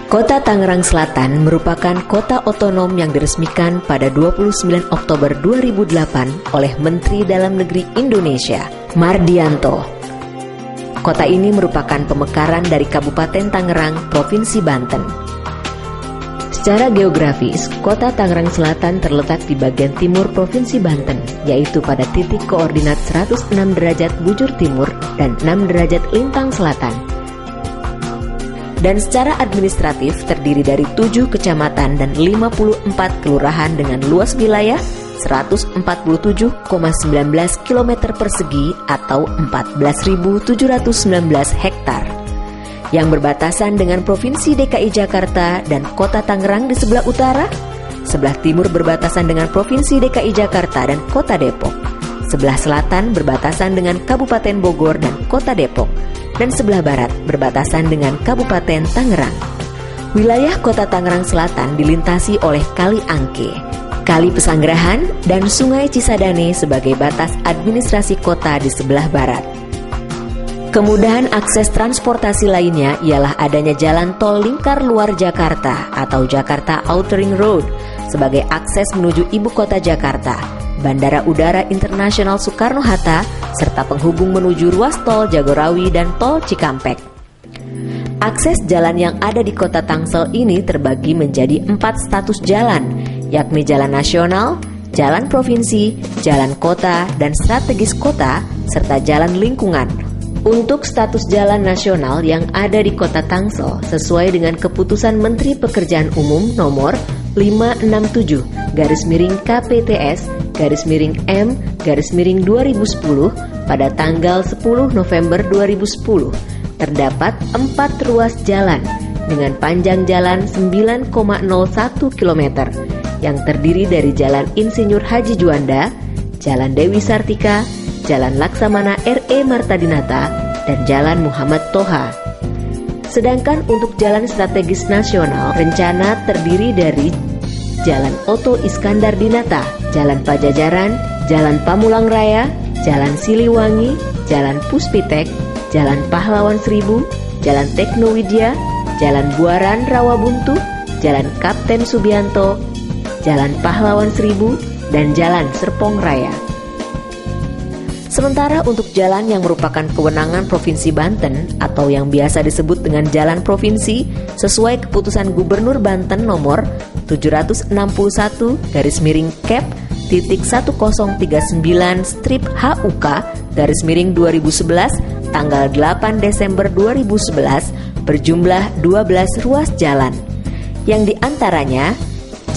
Kota Tangerang Selatan merupakan kota otonom yang diresmikan pada 29 Oktober 2008 oleh Menteri Dalam Negeri Indonesia, Mardianto. Kota ini merupakan pemekaran dari Kabupaten Tangerang, Provinsi Banten. Secara geografis, Kota Tangerang Selatan terletak di bagian timur Provinsi Banten, yaitu pada titik koordinat 106 derajat bujur timur dan 6 derajat lintang selatan. Dan secara administratif terdiri dari 7 kecamatan dan 54 kelurahan dengan luas wilayah 147,19 km persegi atau 14.719 hektar yang berbatasan dengan Provinsi DKI Jakarta dan Kota Tangerang di sebelah utara, sebelah timur berbatasan dengan Provinsi DKI Jakarta dan Kota Depok, sebelah selatan berbatasan dengan Kabupaten Bogor dan Kota Depok, dan sebelah barat berbatasan dengan Kabupaten Tangerang. Wilayah Kota Tangerang Selatan dilintasi oleh Kali Angke, Kali Pesanggerahan, dan Sungai Cisadane sebagai batas administrasi kota di sebelah barat. Kemudahan akses transportasi lainnya ialah adanya jalan tol lingkar luar Jakarta atau Jakarta Outer Ring Road sebagai akses menuju ibu kota Jakarta, Bandara Udara Internasional Soekarno-Hatta, serta penghubung menuju ruas tol Jagorawi dan tol Cikampek. Akses jalan yang ada di kota Tangsel ini terbagi menjadi 4 status jalan, yakni jalan nasional, jalan provinsi, jalan kota, dan strategis kota, serta jalan lingkungan. Untuk status jalan nasional yang ada di kota Tangsel sesuai dengan keputusan Menteri Pekerjaan Umum nomor 567/KPTS/M/2010 pada tanggal 10 November 2010 terdapat 4 ruas jalan dengan panjang jalan 9,01 km yang terdiri dari Jalan Insinyur Haji Juanda, Jalan Dewi Sartika, Jalan Laksamana R.E. Marta Dinata, dan Jalan Muhammad Toha. Sedangkan untuk jalan strategis nasional, rencana terdiri dari Jalan Oto Iskandar Dinata, Jalan Pajajaran, Jalan Pamulang Raya, Jalan Siliwangi, Jalan Puspitek, Jalan Pahlawan Seribu, Jalan Teknowidya, Jalan Buaran Rawabuntu, Jalan Kapten Subianto, Jalan Pahlawan Seribu, dan Jalan Serpong Raya. Sementara untuk jalan yang merupakan kewenangan Provinsi Banten atau yang biasa disebut dengan jalan provinsi sesuai keputusan Gubernur Banten nomor 761/1039/HUK/2011 tanggal 8 Desember 2011 berjumlah 12 ruas jalan, yang diantaranya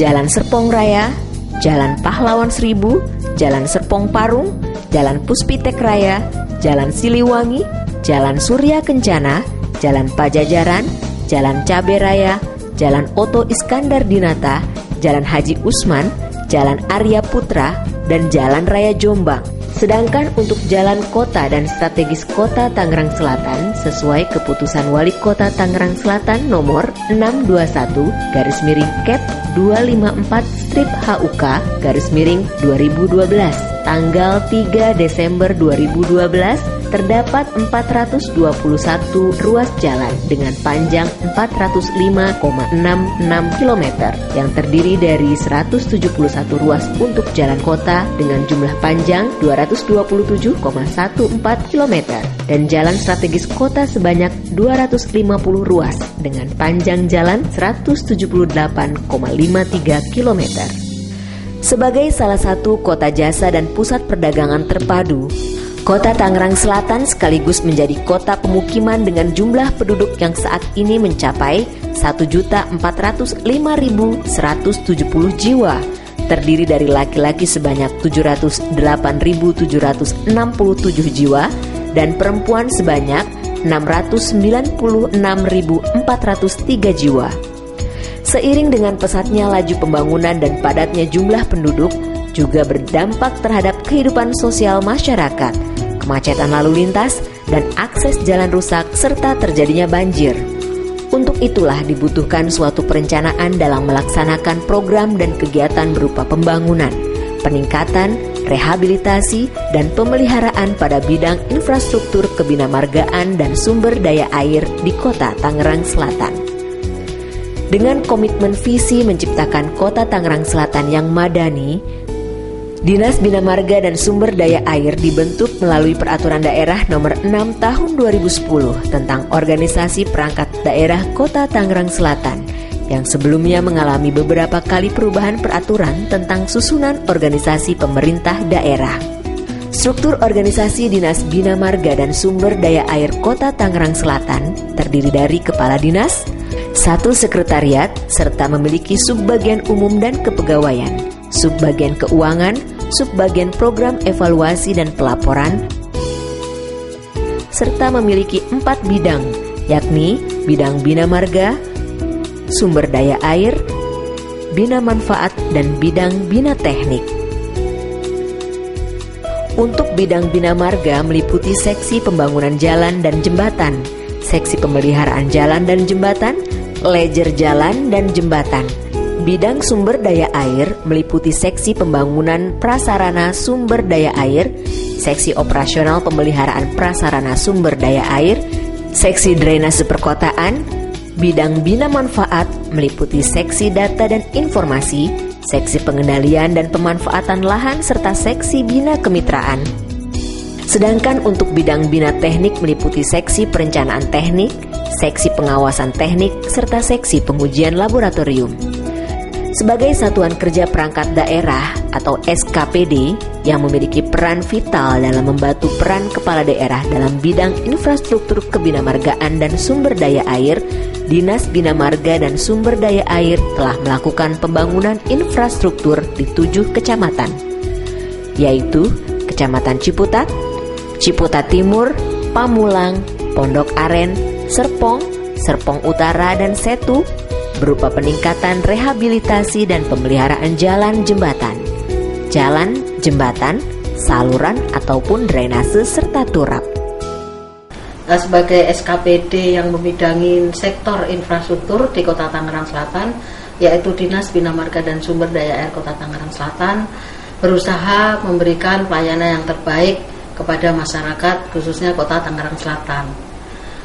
Jalan Serpong Raya, Jalan Pahlawan Seribu, Jalan Serpong Parung, Jalan Puspitek Raya, Jalan Siliwangi, Jalan Surya Kencana, Jalan Pajajaran, Jalan Cabe Raya, Jalan Oto Iskandar Dinata, Jalan Haji Usman, Jalan Arya Putra, dan Jalan Raya Jombang. Sedangkan untuk jalan kota dan strategis kota Tangerang Selatan sesuai keputusan Wali Kota Tangerang Selatan nomor 621/254/HUK/2012 tanggal 3 Desember 2012 terdapat 421 ruas jalan dengan panjang 405,66 km yang terdiri dari 171 ruas untuk jalan kota dengan jumlah panjang 227,14 km dan jalan strategis kota sebanyak 250 ruas dengan panjang jalan 178,53 km. Sebagai salah satu kota jasa dan pusat perdagangan terpadu, Kota Tangerang Selatan sekaligus menjadi kota pemukiman dengan jumlah penduduk yang saat ini mencapai 1.405.170 jiwa, terdiri dari laki-laki sebanyak 708.767 jiwa dan perempuan sebanyak 696.403 jiwa. Seiring dengan pesatnya laju pembangunan dan padatnya jumlah penduduk juga berdampak terhadap kehidupan sosial masyarakat, kemacetan lalu lintas, dan akses jalan rusak serta terjadinya banjir. Untuk itulah dibutuhkan suatu perencanaan dalam melaksanakan program dan kegiatan berupa pembangunan, peningkatan, rehabilitasi, dan pemeliharaan pada bidang infrastruktur kebinamargaan dan sumber daya air di Kota Tangerang Selatan. Dengan komitmen visi menciptakan Kota Tangerang Selatan yang madani, Dinas Bina Marga dan Sumber Daya Air dibentuk melalui Peraturan Daerah Nomor 6 Tahun 2010 tentang Organisasi Perangkat Daerah Kota Tangerang Selatan yang sebelumnya mengalami beberapa kali perubahan peraturan tentang susunan organisasi pemerintah daerah. Struktur organisasi Dinas Bina Marga dan Sumber Daya Air Kota Tangerang Selatan terdiri dari Kepala Dinas, 1 Sekretariat, serta memiliki subbagian umum dan kepegawaian, subbagian keuangan, subbagian program evaluasi dan pelaporan, serta memiliki 4 bidang, yakni bidang Bina Marga, Sumber Daya Air, Bina Manfaat, dan bidang Bina Teknik. Untuk bidang Bina Marga meliputi seksi pembangunan jalan dan jembatan, seksi pemeliharaan jalan dan jembatan, ledger jalan dan jembatan. Bidang Sumber Daya Air meliputi seksi pembangunan prasarana sumber daya air, seksi operasional pemeliharaan prasarana sumber daya air, seksi drainase perkotaan. Bidang Bina Manfaat meliputi seksi data dan informasi, seksi pengendalian dan pemanfaatan lahan, serta seksi Bina Kemitraan. Sedangkan untuk bidang Bina Teknik meliputi seksi perencanaan teknik, seksi pengawasan teknik, serta seksi pengujian laboratorium. Sebagai satuan kerja perangkat daerah atau SKPD yang memiliki peran vital dalam membantu peran kepala daerah dalam bidang infrastruktur kebinamargaan dan sumber daya air, Dinas Bina Marga dan Sumber Daya Air telah melakukan pembangunan infrastruktur di 7 kecamatan, yaitu Kecamatan Ciputat, Ciputat Timur, Pamulang, Pondok Aren, Serpong, Serpong Utara, dan Setu, berupa peningkatan rehabilitasi dan pemeliharaan jalan jembatan, saluran ataupun drainase serta turap. Sebagai SKPD yang membidangi sektor infrastruktur di Kota Tangerang Selatan, yaitu Dinas Bina Marga dan Sumber Daya Air Kota Tangerang Selatan, berusaha memberikan pelayanan yang terbaik kepada masyarakat, khususnya Kota Tangerang Selatan.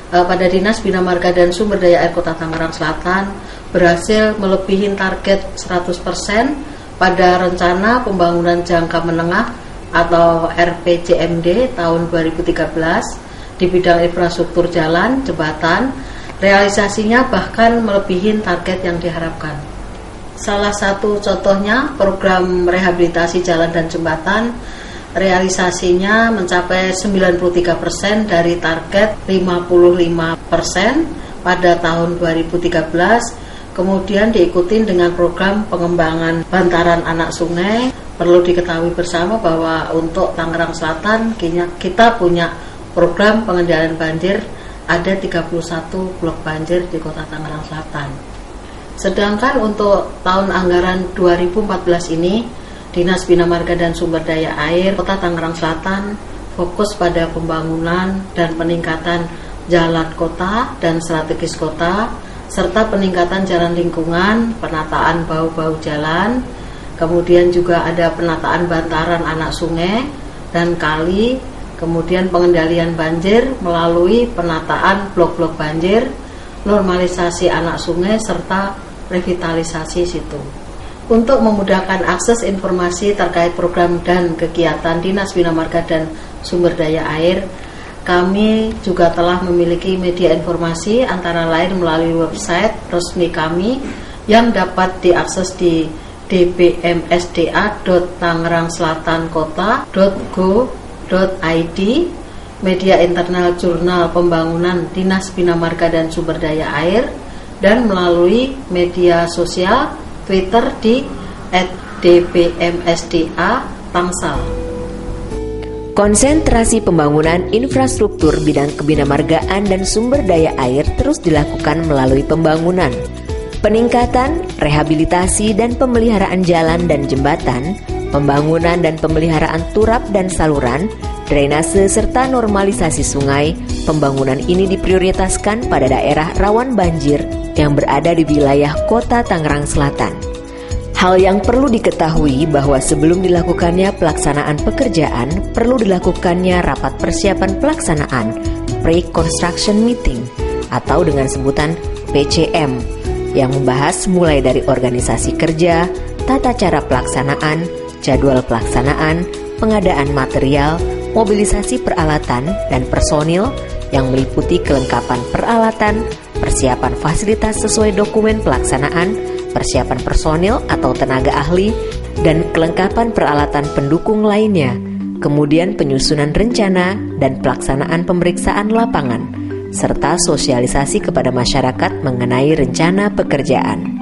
Pada Dinas Bina Marga dan Sumber Daya Air Kota Tangerang Selatan berhasil melebihi target 100% pada rencana pembangunan jangka menengah atau RPJMD tahun 2013 di bidang infrastruktur jalan, jembatan. Realisasinya bahkan melebihi target yang diharapkan. Salah satu contohnya program rehabilitasi jalan dan jembatan, realisasinya mencapai 93% dari target 55% pada tahun 2013. Kemudian diikuti dengan program pengembangan bantaran anak sungai. Perlu diketahui bersama bahwa untuk Tangerang Selatan kita punya program pengendalian banjir, ada 31 blok banjir di Kota Tangerang Selatan. Sedangkan untuk tahun anggaran 2014 ini, Dinas Bina Marga dan Sumber Daya Air Kota Tangerang Selatan fokus pada pembangunan dan peningkatan jalan kota dan strategis kota, serta peningkatan jalan lingkungan, penataan bau-bau jalan, kemudian juga ada penataan bantaran anak sungai dan kali, kemudian pengendalian banjir melalui penataan blok-blok banjir, normalisasi anak sungai, serta revitalisasi situ. Untuk memudahkan akses informasi terkait program dan kegiatan Dinas Bina Marga dan Sumber Daya Air, kami juga telah memiliki media informasi antara lain melalui website resmi kami yang dapat diakses di dbmsda.tangerangselatanKota.go.id, media internal jurnal pembangunan Dinas Bina Marga dan Sumber Daya Air, dan melalui media sosial Twitter di @dbmsda_tangsel. Konsentrasi pembangunan infrastruktur bidang kebinamargaan dan sumber daya air terus dilakukan melalui pembangunan, peningkatan, rehabilitasi dan pemeliharaan jalan dan jembatan, pembangunan dan pemeliharaan turap dan saluran, drainase serta normalisasi sungai. Pembangunan ini diprioritaskan pada daerah rawan banjir yang berada di wilayah Kota Tangerang Selatan. Hal yang perlu diketahui bahwa sebelum dilakukannya pelaksanaan pekerjaan, perlu dilakukannya rapat persiapan pelaksanaan Pre-Construction Meeting atau dengan sebutan PCM. yang membahas mulai dari organisasi kerja, tata cara pelaksanaan, jadwal pelaksanaan, pengadaan material, mobilisasi peralatan dan personil yang meliputi kelengkapan peralatan, persiapan fasilitas sesuai dokumen pelaksanaan, persiapan personil atau tenaga ahli, dan kelengkapan peralatan pendukung lainnya, kemudian penyusunan rencana dan pelaksanaan pemeriksaan lapangan, serta sosialisasi kepada masyarakat mengenai rencana pekerjaan.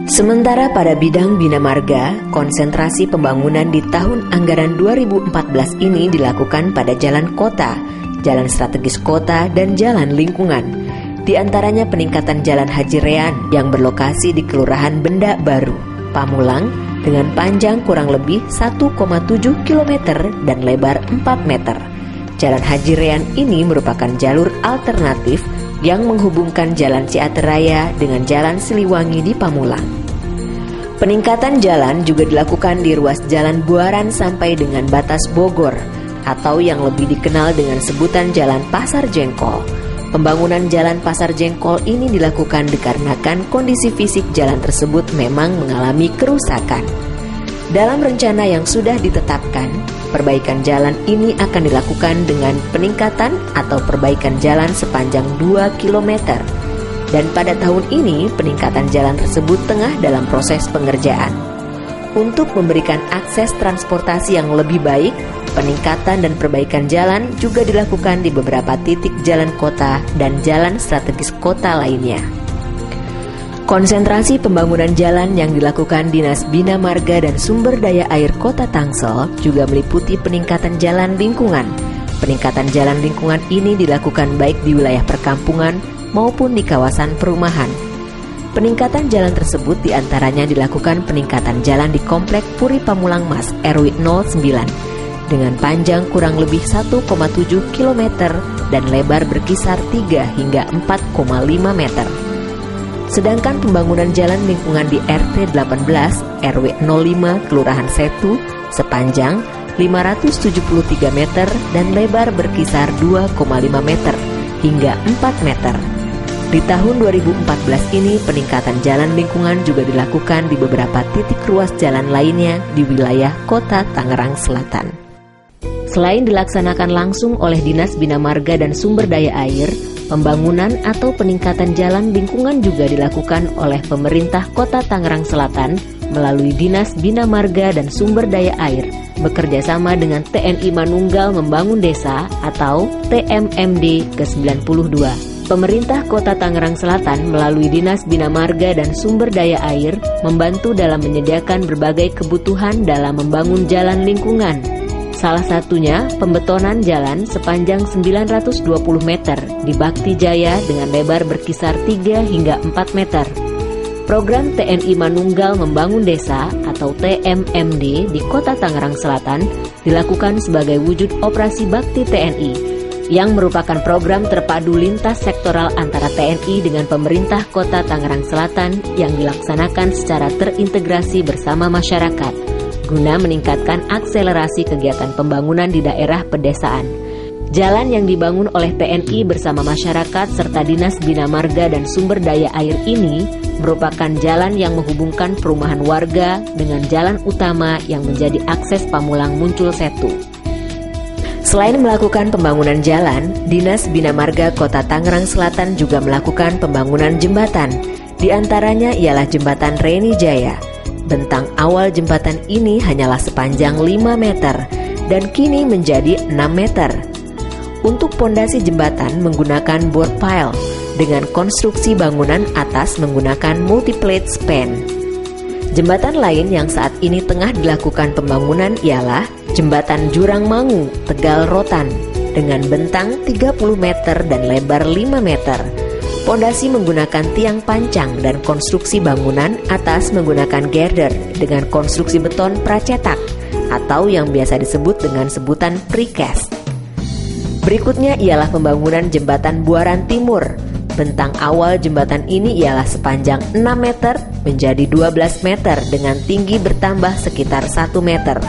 Sementara pada bidang Bina Marga, konsentrasi pembangunan di tahun anggaran 2014 ini dilakukan pada jalan kota, jalan strategis kota, dan jalan lingkungan. Di antaranya peningkatan Jalan Haji Rean yang berlokasi di Kelurahan Benda Baru, Pamulang, dengan panjang kurang lebih 1,7 km dan lebar 4 meter. Jalan Haji Rean ini merupakan jalur alternatif yang menghubungkan Jalan Ciater Raya dengan Jalan Siliwangi di Pamulang. Peningkatan jalan juga dilakukan di ruas Jalan Buaran sampai dengan batas Bogor, atau yang lebih dikenal dengan sebutan Jalan Pasar Jengkol. Pembangunan Jalan Pasar Jengkol ini dilakukan dikarenakan kondisi fisik jalan tersebut memang mengalami kerusakan. Dalam rencana yang sudah ditetapkan, perbaikan jalan ini akan dilakukan dengan peningkatan atau perbaikan jalan sepanjang 2 km. Dan pada tahun ini, peningkatan jalan tersebut tengah dalam proses pengerjaan. Untuk memberikan akses transportasi yang lebih baik, peningkatan dan perbaikan jalan juga dilakukan di beberapa titik jalan kota dan jalan strategis kota lainnya. Konsentrasi pembangunan jalan yang dilakukan Dinas Bina Marga dan Sumber Daya Air Kota Tangsel juga meliputi peningkatan jalan lingkungan. Peningkatan jalan lingkungan ini dilakukan baik di wilayah perkampungan maupun di kawasan perumahan. Peningkatan jalan tersebut diantaranya dilakukan peningkatan jalan di Komplek Puri Pamulang Mas RW 09 dengan panjang kurang lebih 1,7 km dan lebar berkisar 3 hingga 4,5 meter. Sedangkan pembangunan jalan lingkungan di RT 18 RW 05 Kelurahan Setu sepanjang 573 meter dan lebar berkisar 2,5 meter hingga 4 meter. Di tahun 2014 ini peningkatan jalan lingkungan juga dilakukan di beberapa titik ruas jalan lainnya di wilayah Kota Tangerang Selatan. Selain dilaksanakan langsung oleh Dinas Bina Marga dan Sumber Daya Air, pembangunan atau peningkatan jalan lingkungan juga dilakukan oleh pemerintah Kota Tangerang Selatan melalui Dinas Bina Marga dan Sumber Daya Air bekerjasama dengan TNI Manunggal Membangun Desa atau TMMD ke-92. Pemerintah Kota Tangerang Selatan melalui Dinas Bina Marga dan Sumber Daya Air membantu dalam menyediakan berbagai kebutuhan dalam membangun jalan lingkungan. Salah satunya pembetonan jalan sepanjang 920 meter di Bakti Jaya dengan lebar berkisar 3 hingga 4 meter. Program TNI Manunggal Membangun Desa atau TMMD di Kota Tangerang Selatan dilakukan sebagai wujud operasi bakti TNI yang merupakan program terpadu lintas sektoral antara TNI dengan pemerintah Kota Tangerang Selatan yang dilaksanakan secara terintegrasi bersama masyarakat guna meningkatkan akselerasi kegiatan pembangunan di daerah pedesaan. Jalan yang dibangun oleh TNI bersama masyarakat serta Dinas Bina Marga dan Sumber Daya Air ini merupakan jalan yang menghubungkan perumahan warga dengan jalan utama yang menjadi akses Pamulang Muncul Setu. Selain melakukan pembangunan jalan, Dinas Bina Marga Kota Tangerang Selatan juga melakukan pembangunan jembatan. Di antaranya ialah Jembatan Reni Jaya. Bentang awal jembatan ini hanyalah sepanjang 5 meter dan kini menjadi 6 meter. Untuk pondasi jembatan menggunakan board pile dengan konstruksi bangunan atas menggunakan multiplate span. Jembatan lain yang saat ini tengah dilakukan pembangunan ialah Jembatan Jurang Mangu, Tegal Rotan dengan bentang 30 meter dan lebar 5 meter. Pondasi menggunakan tiang pancang dan konstruksi bangunan atas menggunakan girder dengan konstruksi beton pracetak atau yang biasa disebut dengan sebutan precast. Berikutnya ialah pembangunan Jembatan Buaran Timur. Bentang awal jembatan ini ialah sepanjang 6 meter menjadi 12 meter dengan tinggi bertambah sekitar 1 meter,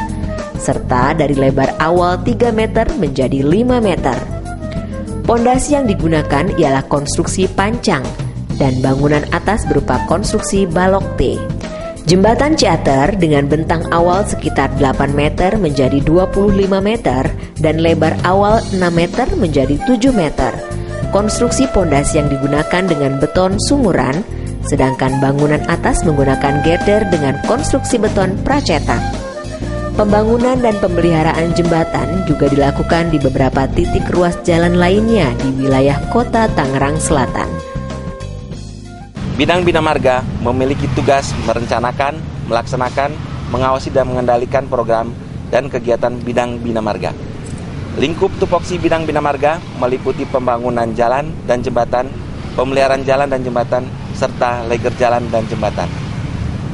serta dari lebar awal 3 meter menjadi 5 meter. Pondasi yang digunakan ialah konstruksi pancang dan bangunan atas berupa konstruksi balok T. Jembatan Ciater dengan bentang awal sekitar 8 meter menjadi 25 meter dan lebar awal 6 meter menjadi 7 meter. Konstruksi pondasi yang digunakan dengan beton sumuran, sedangkan bangunan atas menggunakan girder dengan konstruksi beton pracetak. Pembangunan dan pemeliharaan jembatan juga dilakukan di beberapa titik ruas jalan lainnya di wilayah Kota Tangerang Selatan. Bidang Bina Marga memiliki tugas merencanakan, melaksanakan, mengawasi dan mengendalikan program dan kegiatan bidang Bina Marga. Lingkup tupoksi bidang Bina Marga meliputi pembangunan jalan dan jembatan, pemeliharaan jalan dan jembatan, serta leger jalan dan jembatan.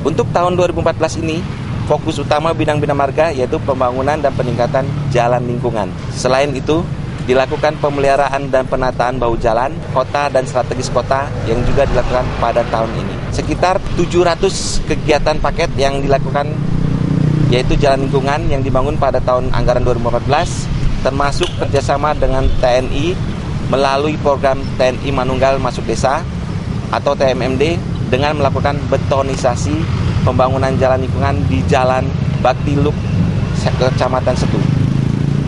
Untuk tahun 2014 ini, fokus utama bidang Bina Marga yaitu pembangunan dan peningkatan jalan lingkungan. Selain itu, dilakukan pemeliharaan dan penataan bahu jalan, kota dan strategis kota yang juga dilakukan pada tahun ini. Sekitar 700 kegiatan paket yang dilakukan yaitu jalan lingkungan yang dibangun pada tahun anggaran 2014, termasuk kerjasama dengan TNI melalui program TNI Manunggal Masuk Desa atau TMMD dengan melakukan betonisasi pembangunan jalan lingkungan di Jalan Baktiluk, Kecamatan Setu.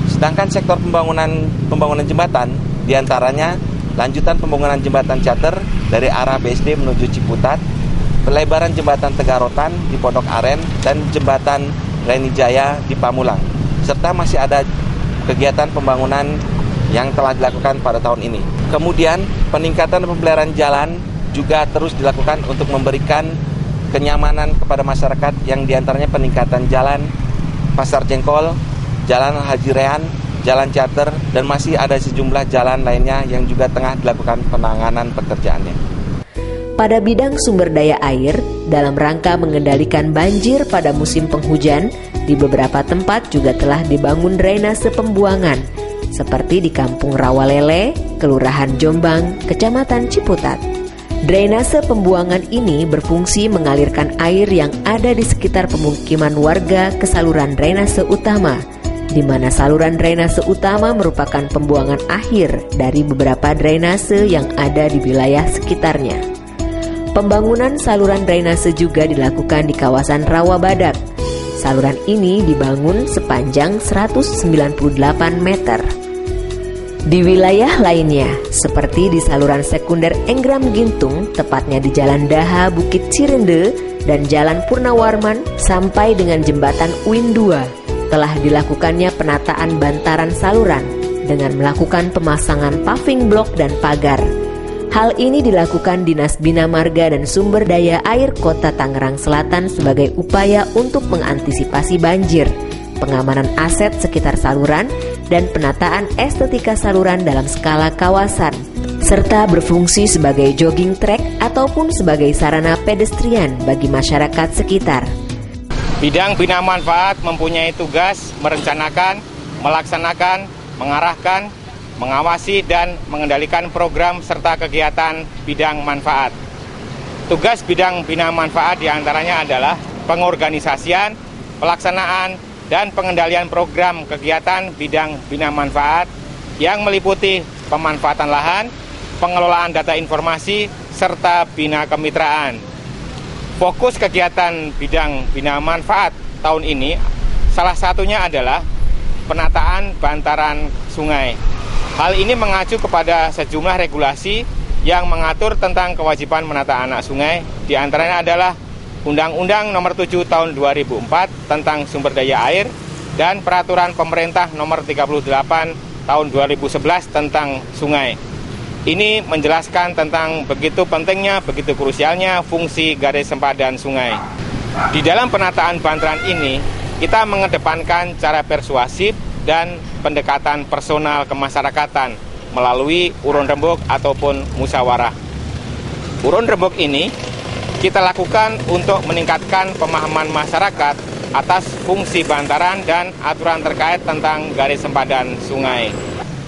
Sedangkan sektor pembangunan jembatan, diantaranya lanjutan pembangunan jembatan Ciater dari arah BSD menuju Ciputat, pelebaran jembatan Tegarotan di Pondok Aren, dan jembatan Reni Jaya di Pamulang. Serta masih ada kegiatan pembangunan yang telah dilakukan pada tahun ini. Kemudian peningkatan pemeliharaan jalan juga terus dilakukan untuk memberikan kenyamanan kepada masyarakat yang diantaranya peningkatan jalan Pasar Jengkol, Jalan Haji Rehan, Jalan Ciater, dan masih ada sejumlah jalan lainnya yang juga tengah dilakukan penanganan pekerjaannya. Pada bidang sumber daya air, dalam rangka mengendalikan banjir pada musim penghujan, di beberapa tempat juga telah dibangun drainase pembuangan, seperti di Kampung Rawalele, Kelurahan Jombang, Kecamatan Ciputat. Drainase pembuangan ini berfungsi mengalirkan air yang ada di sekitar pemukiman warga ke saluran drainase utama, di mana saluran drainase utama merupakan pembuangan akhir dari beberapa drainase yang ada di wilayah sekitarnya. Pembangunan saluran drainase juga dilakukan di kawasan Rawabadak. Saluran ini dibangun sepanjang 198 meter. Di wilayah lainnya, seperti di saluran sekunder Enggram Gintung, tepatnya di Jalan Daha Bukit Cirende dan Jalan Purnawarman sampai dengan Jembatan Uin 2, telah dilakukannya penataan bantaran saluran dengan melakukan pemasangan paving block dan pagar. Hal ini dilakukan Dinas Bina Marga dan Sumber Daya Air Kota Tangerang Selatan sebagai upaya untuk mengantisipasi banjir, pengamanan aset sekitar saluran, dan penataan estetika saluran dalam skala kawasan, serta berfungsi sebagai jogging track ataupun sebagai sarana pedestrian bagi masyarakat sekitar. Bidang Bina Manfaat mempunyai tugas merencanakan, melaksanakan, mengarahkan, mengawasi, dan mengendalikan program serta kegiatan bidang manfaat. Tugas bidang Bina Manfaat diantaranya adalah pengorganisasian, pelaksanaan, dan pengendalian program kegiatan bidang Bina Manfaat yang meliputi pemanfaatan lahan, pengelolaan data informasi, serta bina kemitraan. Fokus kegiatan bidang Bina Manfaat tahun ini salah satunya adalah penataan bantaran sungai. Hal ini mengacu kepada sejumlah regulasi yang mengatur tentang kewajiban menata anak sungai, di antaranya adalah Undang-Undang Nomor 7 Tahun 2004 tentang Sumber Daya Air dan Peraturan Pemerintah Nomor 38 Tahun 2011 tentang Sungai. Ini menjelaskan tentang begitu pentingnya, begitu krusialnya fungsi garis sempadan sungai. Di dalam penataan bantaran ini, kita mengedepankan cara persuasif dan pendekatan personal kemasyarakatan melalui urun rembuk ataupun musyawarah. Urun rembuk ini kita lakukan untuk meningkatkan pemahaman masyarakat atas fungsi bantaran dan aturan terkait tentang garis sempadan sungai.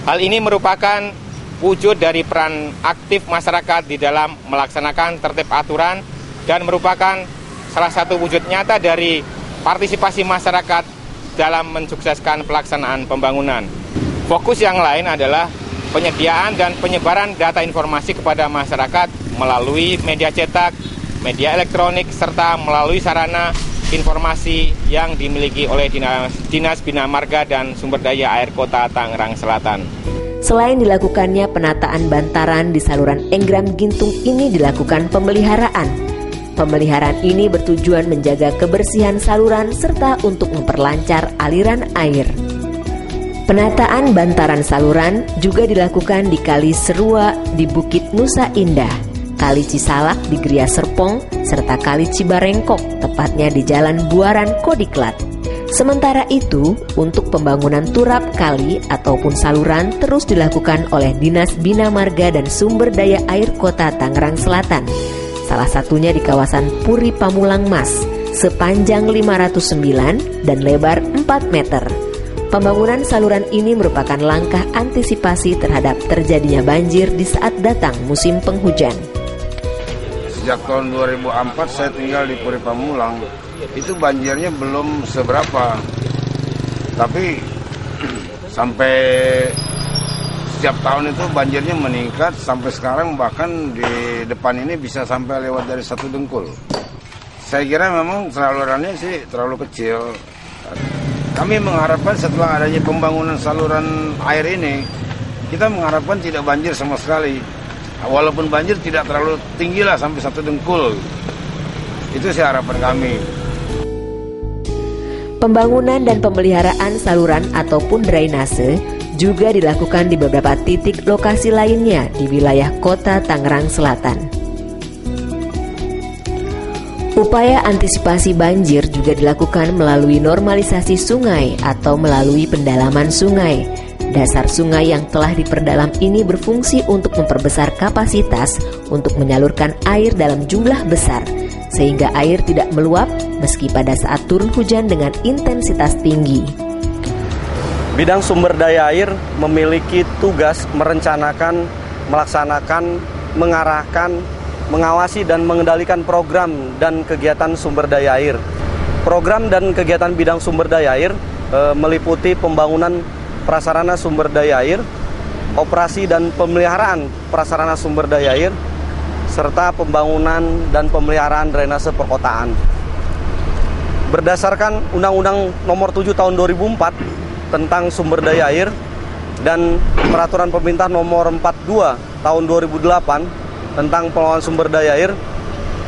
Hal ini merupakan wujud dari peran aktif masyarakat di dalam melaksanakan tertib aturan dan merupakan salah satu wujud nyata dari partisipasi masyarakat dalam mensukseskan pelaksanaan pembangunan. Fokus yang lain adalah penyediaan dan penyebaran data informasi kepada masyarakat melalui media cetak, media elektronik, serta melalui sarana informasi yang dimiliki oleh Dinas Bina Marga dan Sumber Daya Air Kota Tangerang Selatan. Selain dilakukannya penataan bantaran di saluran Enggram Gintung ini dilakukan pemeliharaan. Pemeliharaan ini bertujuan menjaga kebersihan saluran serta untuk memperlancar aliran air. Penataan bantaran saluran juga dilakukan di Kali Serua di Bukit Nusa Indah, Kali Cisalak di Gria Serpong, serta Kali Cibarengkok, tepatnya di Jalan Buaran Kodiklat. Sementara itu, untuk pembangunan turap kali ataupun saluran terus dilakukan oleh Dinas Bina Marga dan Sumber Daya Air Kota Tangerang Selatan. Salah satunya di kawasan Puri Pamulang Mas, sepanjang 509 dan lebar 4 meter. Pembangunan saluran ini merupakan langkah antisipasi terhadap terjadinya banjir di saat datang musim penghujan. Sejak tahun 2004 saya tinggal di Puri Pamulang, itu banjirnya belum seberapa, tapi sampai setiap tahun itu banjirnya meningkat sampai sekarang, bahkan di depan ini bisa sampai lewat dari 1 dengkul. Saya kira memang salurannya sih terlalu kecil. Kami mengharapkan setelah adanya pembangunan saluran air ini, kita mengharapkan tidak banjir sama sekali. Walaupun banjir tidak terlalu tinggi lah, sampai 1 dengkul. Itu sih harapan kami. Pembangunan dan pemeliharaan saluran ataupun drainase juga dilakukan di beberapa titik lokasi lainnya di wilayah Kota Tangerang Selatan. Upaya antisipasi banjir juga dilakukan melalui normalisasi sungai atau melalui pendalaman sungai. Dasar sungai yang telah diperdalam ini berfungsi untuk memperbesar kapasitas untuk menyalurkan air dalam jumlah besar, sehingga air tidak meluap meski pada saat turun hujan dengan intensitas tinggi. Bidang sumber daya air memiliki tugas merencanakan, melaksanakan, mengarahkan, mengawasi dan mengendalikan program dan kegiatan sumber daya air. Program dan kegiatan bidang sumber daya air meliputi pembangunan prasarana sumber daya air, operasi dan pemeliharaan prasarana sumber daya air, serta pembangunan dan pemeliharaan drainase perkotaan. Berdasarkan Undang-Undang Nomor 7 Tahun 2004 tentang sumber daya air dan Peraturan Pemerintah Nomor 42 Tahun 2008 tentang pengelolaan sumber daya air,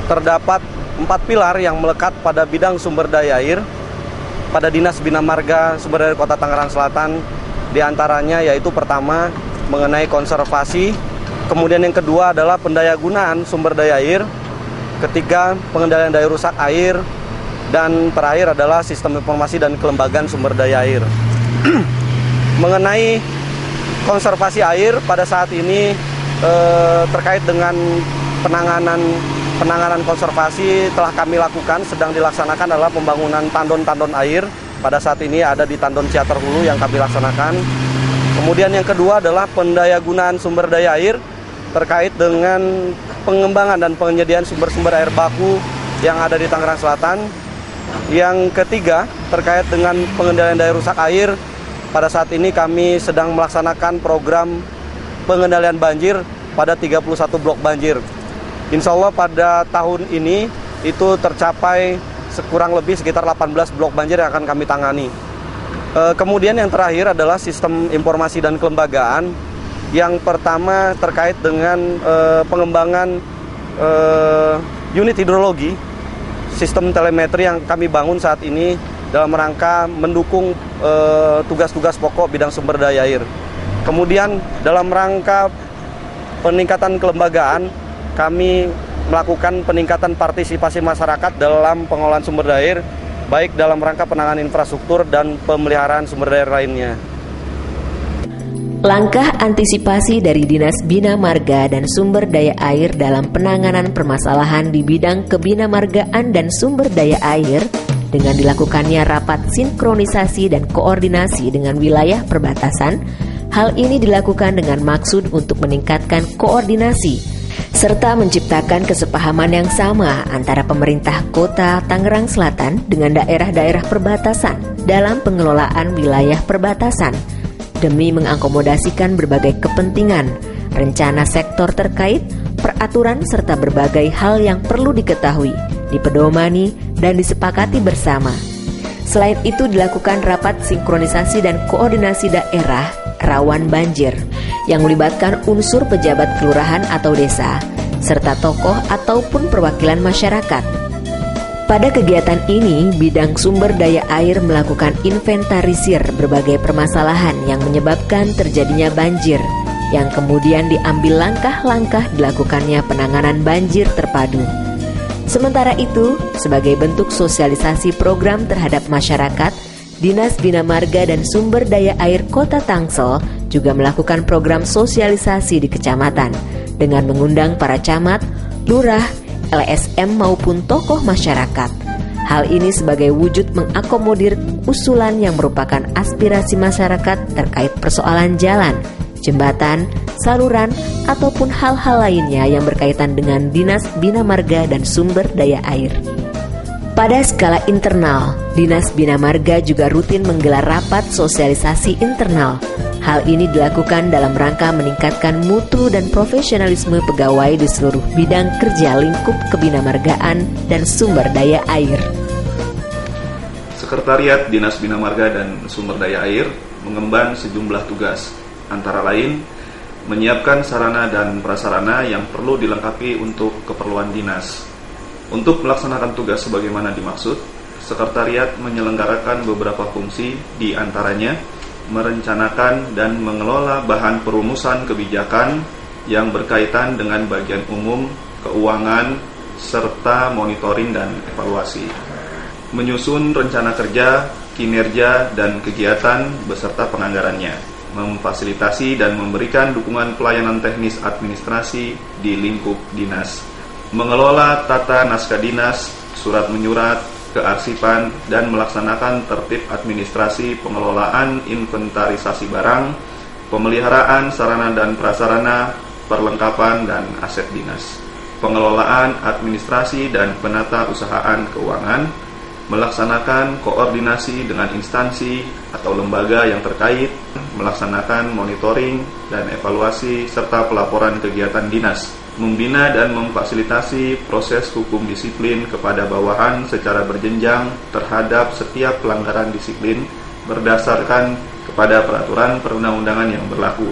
terdapat 4 pilar yang melekat pada bidang sumber daya air pada Dinas Bina Marga Sumber Daya Air Kota Tangerang Selatan. Di antaranya yaitu pertama mengenai konservasi, kemudian yang kedua adalah pendayagunaan sumber daya air, ketiga pengendalian daya rusak air, dan terakhir adalah sistem informasi dan kelembagaan sumber daya air. Mengenai konservasi air pada saat ini terkait dengan penanganan konservasi telah kami lakukan, sedang dilaksanakan adalah pembangunan tandon-tandon air. Pada saat ini ada di Tandon Ciater Hulu yang kami laksanakan. Kemudian yang kedua adalah pendayagunaan sumber daya air terkait dengan pengembangan dan penyediaan sumber-sumber air baku yang ada di Tangerang Selatan. Yang ketiga terkait dengan pengendalian daya rusak air. Pada saat ini kami sedang melaksanakan program pengendalian banjir pada 31 blok banjir. Insya Allah pada tahun ini itu tercapai kurang lebih sekitar 18 blok banjir yang akan kami tangani. Kemudian yang terakhir adalah sistem informasi dan kelembagaan. Yang pertama terkait dengan pengembangan unit hidrologi, sistem telemetri yang kami bangun saat ini dalam rangka mendukung tugas-tugas pokok bidang sumber daya air. Kemudian dalam rangka peningkatan kelembagaan, kami melakukan peningkatan partisipasi masyarakat dalam pengelolaan sumber daya air, baik dalam rangka penanganan infrastruktur dan pemeliharaan sumber daya air lainnya. Langkah antisipasi dari Dinas Bina Marga dan Sumber Daya Air dalam penanganan permasalahan di bidang kebinamargaan dan sumber daya air dengan dilakukannya rapat sinkronisasi dan koordinasi dengan wilayah perbatasan. Hal ini dilakukan dengan maksud untuk meningkatkan koordinasi serta menciptakan kesepahaman yang sama antara pemerintah Kota Tangerang Selatan dengan daerah-daerah perbatasan dalam pengelolaan wilayah perbatasan demi mengakomodasikan berbagai kepentingan, rencana sektor terkait, peraturan serta berbagai hal yang perlu diketahui, dipedomani, dan disepakati bersama. Selain itu dilakukan rapat sinkronisasi dan koordinasi daerah rawan banjir yang melibatkan unsur pejabat kelurahan atau desa, serta tokoh ataupun perwakilan masyarakat. Pada kegiatan ini, bidang sumber daya air melakukan inventarisir berbagai permasalahan yang menyebabkan terjadinya banjir, yang kemudian diambil langkah-langkah dilakukannya penanganan banjir terpadu. Sementara itu, sebagai bentuk sosialisasi program terhadap masyarakat, Dinas Bina Marga dan Sumber Daya Air Kota Tangsel juga melakukan program sosialisasi di kecamatan dengan mengundang para camat, lurah, LSM maupun tokoh masyarakat. Hal ini sebagai wujud mengakomodir usulan yang merupakan aspirasi masyarakat terkait persoalan jalan, jembatan, saluran, ataupun hal-hal lainnya yang berkaitan dengan Dinas Bina Marga dan Sumber Daya Air. Pada skala internal, Dinas Bina Marga juga rutin menggelar rapat sosialisasi internal. Hal ini dilakukan dalam rangka meningkatkan mutu dan profesionalisme pegawai di seluruh bidang kerja lingkup kebinamargaan dan sumber daya air. Sekretariat Dinas Bina Marga dan Sumber Daya Air mengemban sejumlah tugas, antara lain menyiapkan sarana dan prasarana yang perlu dilengkapi untuk keperluan dinas. Untuk melaksanakan tugas sebagaimana dimaksud, Sekretariat menyelenggarakan beberapa fungsi, di antaranya merencanakan dan mengelola bahan perumusan kebijakan yang berkaitan dengan bagian umum, keuangan, serta monitoring dan evaluasi. Menyusun rencana kerja, kinerja, dan kegiatan beserta penganggarannya. Memfasilitasi dan memberikan dukungan pelayanan teknis administrasi di lingkup dinas. Mengelola tata naskah dinas, surat menyurat, kearsipan, dan melaksanakan tertib administrasi pengelolaan inventarisasi barang, pemeliharaan sarana dan prasarana, perlengkapan dan aset dinas, pengelolaan administrasi dan penata usahaan keuangan, melaksanakan koordinasi dengan instansi atau lembaga yang terkait, melaksanakan monitoring dan evaluasi serta pelaporan kegiatan dinas, membina dan memfasilitasi proses hukum disiplin kepada bawahan secara berjenjang terhadap setiap pelanggaran disiplin berdasarkan kepada peraturan perundang-undangan yang berlaku.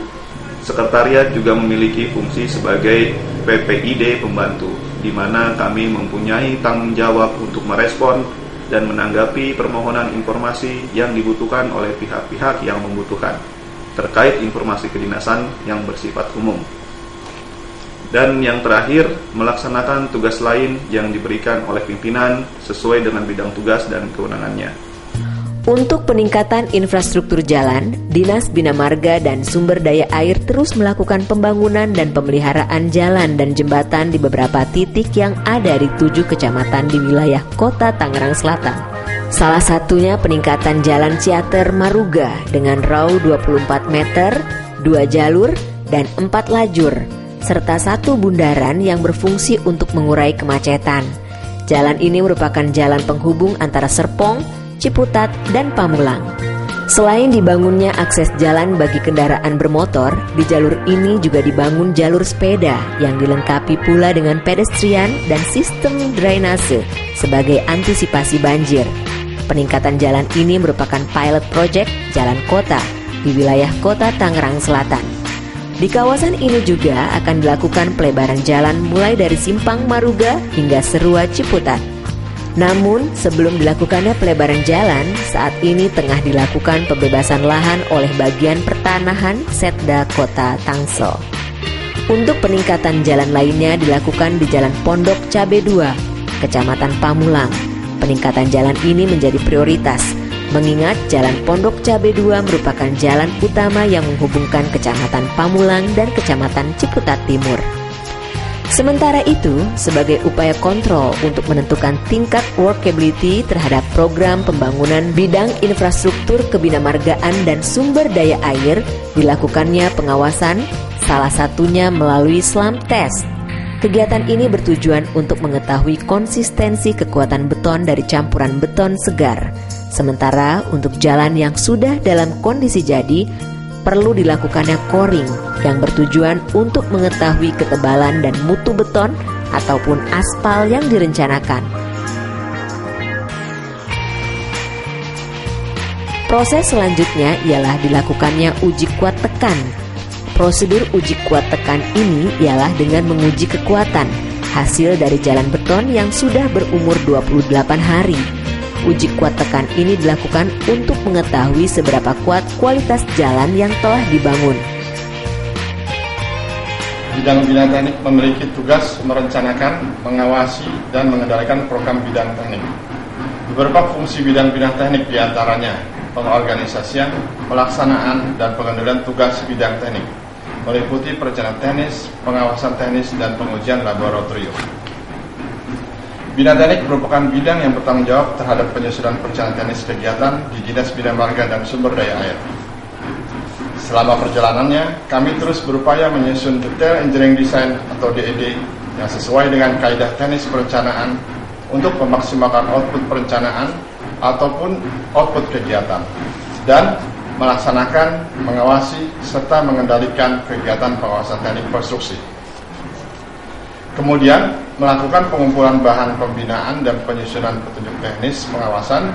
Sekretariat juga memiliki fungsi sebagai PPID pembantu, di mana kami mempunyai tanggung jawab untuk merespon dan menanggapi permohonan informasi yang dibutuhkan oleh pihak-pihak yang membutuhkan terkait informasi kedinasan yang bersifat umum. Dan yang terakhir, melaksanakan tugas lain yang diberikan oleh pimpinan sesuai dengan bidang tugas dan kewenangannya. Untuk peningkatan infrastruktur jalan, Dinas Bina Marga dan Sumber Daya Air terus melakukan pembangunan dan pemeliharaan jalan dan jembatan di beberapa titik yang ada di 7 kecamatan di wilayah Kota Tangerang Selatan. Salah satunya peningkatan Jalan Ciater Maruga dengan raw 24 meter, 2 jalur, dan 4 lajur, serta 1 bundaran yang berfungsi untuk mengurai kemacetan. Jalan ini merupakan jalan penghubung antara Serpong, Ciputat, dan Pamulang. Selain dibangunnya akses jalan bagi kendaraan bermotor, di jalur ini juga dibangun jalur sepeda yang dilengkapi pula dengan pedestrian dan sistem drainase sebagai antisipasi banjir. Peningkatan jalan ini merupakan pilot project jalan kota di wilayah Kota Tangerang Selatan. Di kawasan ini juga akan dilakukan pelebaran jalan mulai dari Simpang Maruga hingga Serua Ciputat. Namun, sebelum dilakukannya pelebaran jalan, saat ini tengah dilakukan pembebasan lahan oleh bagian pertanahan Setda Kota Tangsel. Untuk peningkatan jalan lainnya dilakukan di Jalan Pondok Cabe 2, Kecamatan Pamulang. Peningkatan jalan ini menjadi prioritas, mengingat Jalan Pondok Cabe 2 merupakan jalan utama yang menghubungkan Kecamatan Pamulang dan Kecamatan Ciputat Timur. Sementara itu, sebagai upaya kontrol untuk menentukan tingkat workability terhadap program pembangunan bidang infrastruktur kebinamargaan dan sumber daya air, dilakukannya pengawasan, salah satunya melalui SLAM Test. Kegiatan ini bertujuan untuk mengetahui konsistensi kekuatan beton dari campuran beton segar. Sementara untuk jalan yang sudah dalam kondisi jadi, perlu dilakukannya coring yang bertujuan untuk mengetahui ketebalan dan mutu beton ataupun aspal yang direncanakan. Proses selanjutnya ialah dilakukannya uji kuat tekan. Prosedur uji kuat tekan ini ialah dengan menguji kekuatan hasil dari jalan beton yang sudah berumur 28 hari. Uji kuat tekan ini dilakukan untuk mengetahui seberapa kuat kualitas jalan yang telah dibangun. Bidang bina teknik memiliki tugas merencanakan, mengawasi, dan mengendalikan program bidang teknik. Beberapa fungsi bidang bina teknik diantaranya pengorganisasian, pelaksanaan, dan pengendalian tugas bidang teknik, meliputi perencanaan teknis, pengawasan teknis, dan pengujian laboratorium. Bina teknik merupakan bidang yang bertanggung jawab terhadap penyusunan perencanaan teknis kegiatan di Dinas Bina Marga dan Sumber Daya Air. Selama perjalanannya, kami terus berupaya menyusun detail engineering design atau DED yang sesuai dengan kaidah teknis perencanaan untuk memaksimalkan output perencanaan ataupun output kegiatan dan melaksanakan, mengawasi, serta mengendalikan kegiatan pengawasan teknik konstruksi. Kemudian, melakukan pengumpulan bahan pembinaan dan penyusunan petunjuk teknis pengawasan,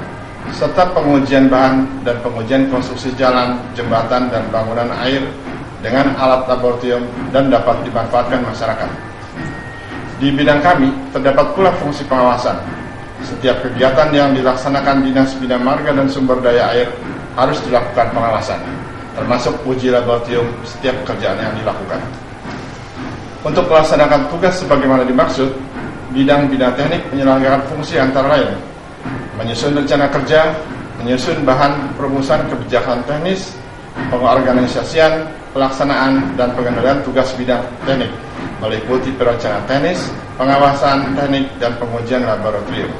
serta pengujian bahan dan pengujian konstruksi jalan, jembatan, dan bangunan air dengan alat laboratorium dan dapat dimanfaatkan masyarakat. Di bidang kami, terdapat pula fungsi pengawasan. Setiap kegiatan yang dilaksanakan Dinas Bina Marga dan Sumber Daya Air harus dilakukan pengawasan, termasuk uji laboratorium setiap pekerjaan yang dilakukan. Untuk melaksanakan tugas sebagaimana dimaksud, bidang bina teknik menyelenggarakan fungsi antara lain menyusun rencana kerja, menyusun bahan perumusan kebijakan teknis, pengorganisasian, pelaksanaan, dan pengendalian tugas bidang teknik, meliputi perencanaan teknis, pengawasan teknik, dan pengujian laboratorium,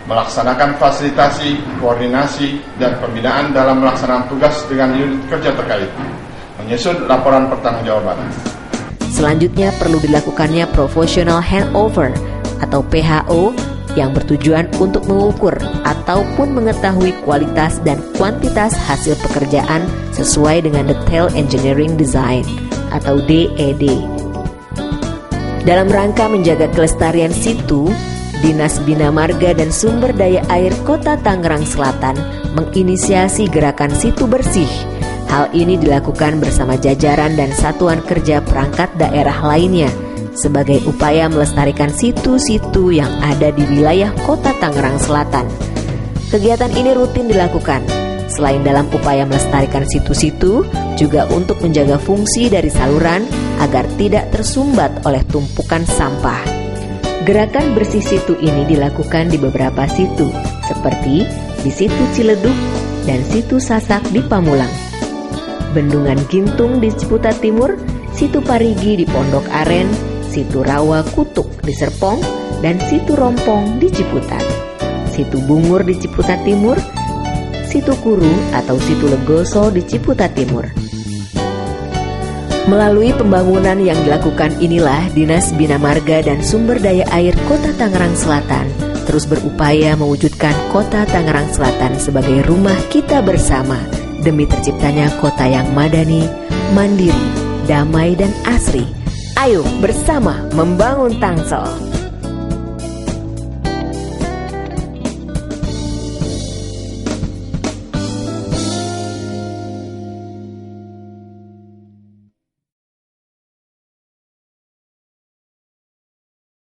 melaksanakan fasilitasi, koordinasi, dan pembinaan dalam melaksanakan tugas dengan unit kerja terkait, menyusun laporan pertanggungjawaban. Selanjutnya perlu dilakukannya professional handover atau PHO yang bertujuan untuk mengukur ataupun mengetahui kualitas dan kuantitas hasil pekerjaan sesuai dengan Detail Engineering Design atau DED. Dalam rangka menjaga kelestarian situ, Dinas Bina Marga dan Sumber Daya Air Kota Tangerang Selatan menginisiasi gerakan Situ Bersih. Hal ini dilakukan bersama jajaran dan satuan kerja perangkat daerah lainnya sebagai upaya melestarikan situ-situ yang ada di wilayah Kota Tangerang Selatan. Kegiatan ini rutin dilakukan selain dalam upaya melestarikan situ-situ, juga untuk menjaga fungsi dari saluran agar tidak tersumbat oleh tumpukan sampah. Gerakan bersih situ ini dilakukan di beberapa situ, seperti di Situ Ciledug dan Situ Sasak di Pamulang, Bendungan Gintung di Ciputat Timur, Situ Parigi di Pondok Aren, Situ Rawa Kutuk di Serpong, dan Situ Rompong di Ciputat, Situ Bungur di Ciputat Timur, Situ Kuru atau Situ Legoso di Ciputat Timur. Melalui pembangunan yang dilakukan inilah Dinas Bina Marga dan Sumber Daya Air Kota Tangerang Selatan terus berupaya mewujudkan Kota Tangerang Selatan sebagai rumah kita bersama demi terciptanya kota yang madani, mandiri, damai, dan asri. Ayo bersama membangun Tangsel.